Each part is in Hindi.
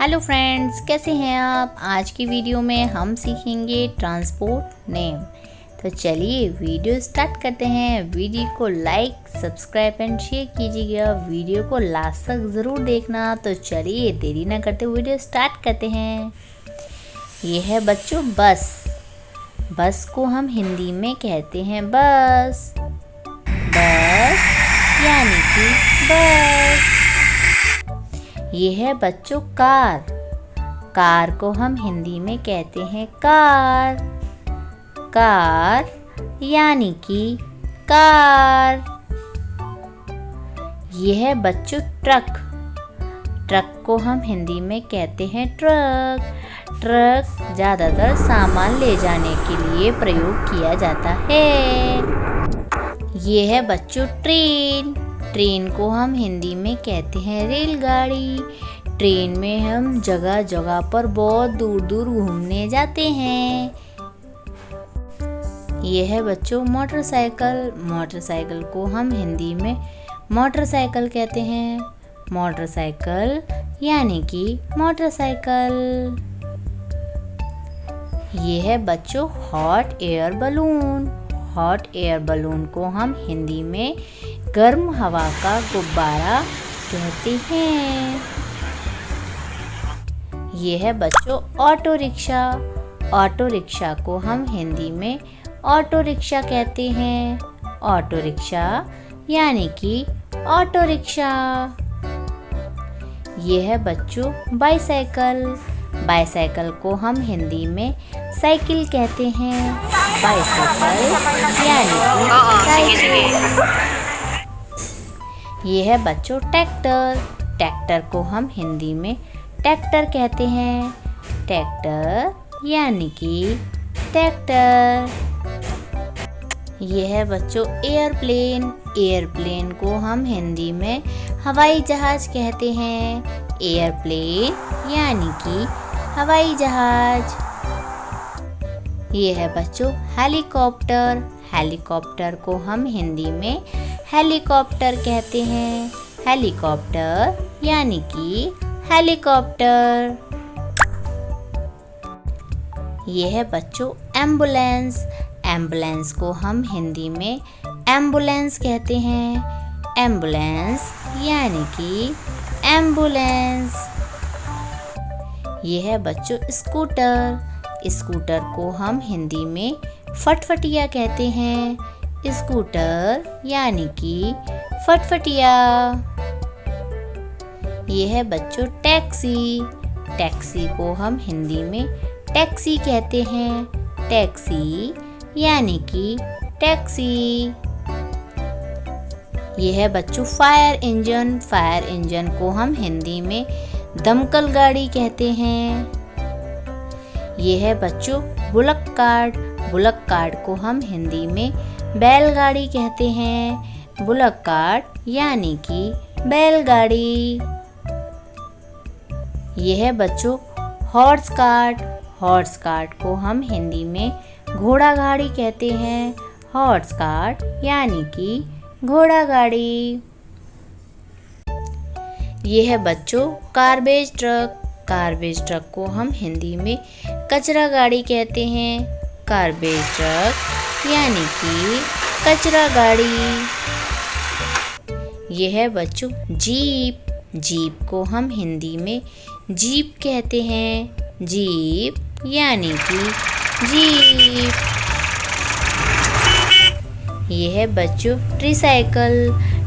हेलो फ्रेंड्स, कैसे हैं आप। आज की वीडियो में हम सीखेंगे ट्रांसपोर्ट नेम। तो चलिए वीडियो स्टार्ट करते हैं। वीडियो को लाइक, सब्सक्राइब एंड शेयर कीजिएगा। वीडियो को लास्ट तक ज़रूर देखना। तो चलिए देरी ना करते वीडियो स्टार्ट करते हैं। ये है बच्चों बस। बस को हम हिंदी में कहते हैं बस। बस यानी कि बस। ये है बच्चों कार। कार को हम हिंदी में कहते हैं कार। कार यानी कि कार। ये है बच्चों ट्रक। ट्रक को हम हिंदी में कहते हैं ट्रक। ट्रक ज़्यादातर सामान ले जाने के लिए प्रयोग किया जाता है। ये है बच्चों ट्रेन। ट्रेन को हम हिंदी में कहते हैं रेलगाड़ी। ट्रेन में हम जगह जगह पर बहुत दूर दूर घूमने जाते हैं। ये है बच्चों मोटरसाइकिल। मोटरसाइकिल को हम हिंदी में मोटरसाइकिल कहते हैं। मोटरसाइकिल यानी कि मोटरसाइकिल। ये है बच्चों hot air balloon. Hot air balloon को हम हिंदी में गर्म हवा का गुब्बारा कहते हैं। ये है बच्चों ऑटो रिक्शा। ऑटो रिक्शा को हम हिंदी में ऑटो रिक्शा कहते हैं। ऑटो रिक्शा यानी कि ऑटो रिक्शा। ये है बच्चों बाईसाइकिल। बाईसाइकिल को हम हिंदी में साइकिल कहते हैं। बाईसाइकिल यानी कि साइकिल। ये है बच्चों ट्रैक्टर। ट्रैक्टर को हम हिंदी में ट्रैक्टर कहते हैं। ट्रैक्टर यानी कि ट्रैक्टर। ये है बच्चों एयरप्लेन। एयरप्लेन को हम हिंदी में हवाई जहाज कहते हैं। एयरप्लेन यानी कि हवाई जहाज। ये है बच्चों हेलीकॉप्टर। हेलीकॉप्टर को हम हिंदी में हेलीकॉप्टर कहते हैं। हेलीकॉप्टर यानी कि हेलीकॉप्टर। ये है बच्चों एम्बुलेंस। एम्बुलेंस को हम हिंदी में एम्बुलेंस कहते हैं। एम्बुलेंस यानी कि एम्बुलेंस। ये है बच्चों स्कूटर। स्कूटर को हम हिंदी में फटफटिया कहते हैं। स्कूटर यानी कि फटफटिया। ये है बच्चों टैक्सी। टैक्सी को हम हिंदी में टैक्सी कहते हैं। टैक्सी यानी कि टैक्सी। ये है बच्चों फायर इंजन। फायर इंजन को हम हिंदी में दमकल गाड़ी कहते हैं। ये है बच्चों बुलक कार्ट। बुलक कार्ट को हम हिंदी में बैलगाड़ी कहते हैं। बुलक कार्ट यानी कि बैलगाड़ी। ये है बच्चों हॉर्स कार्ट। हॉर्स कार्ट को हम हिंदी में घोड़ा गाड़ी कहते हैं। हॉर्स कार्ट यानी कि घोड़ा गाड़ी। ये है बच्चों गार्बेज ट्रक। गार्बेज ट्रक को हम हिंदी में कचरा गाड़ी कहते हैं। गार्बेज ट्रक यानी कि कचरा गाड़ी। यह है बच्चों जीप। जीप को हम हिंदी में जीप कहते हैं। जीप यानी कि जीप। यह है बच्चों ट्रिसाइकिल।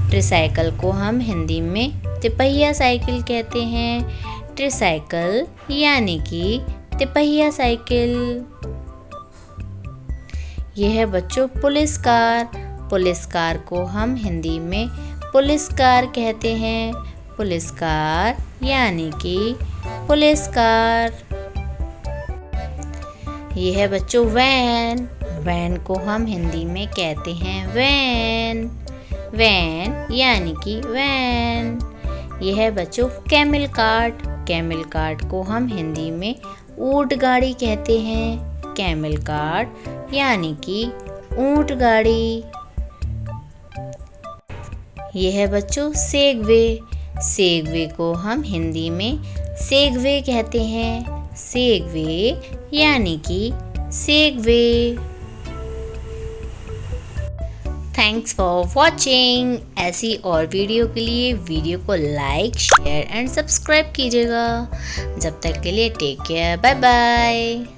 ट्रिसाइकिल को हम हिंदी में तिपहिया साइकिल कहते हैं। ट्रिसाइकिल यानी कि तिपहिया साइकिल। यह है बच्चों पुलिस कार। पुलिस कार को हम हिंदी में पुलिस कार कहते हैं। पुलिस कार यानी कि पुलिस कार। यह है बच्चों वैन। वैन को हम हिंदी में कहते हैं वैन। वैन यानी कि वैन। यह है बच्चों कैमल कार्ट। कैमल कार्ट को हम हिंदी में ऊंट गाड़ी कहते हैं। कैमल कार्ट यानी कि ऊंट गाड़ी। यह है बच्चों सेगवे। सेगवे को हम हिंदी में सेगवे कहते हैं, सेगवे यानी कि सेगवे। Thanks for watching. ऐसी और वीडियो के लिए वीडियो को लाइक, शेयर एंड सब्सक्राइब कीजिएगा। जब तक के लिए टेक केयर, बाय बाय।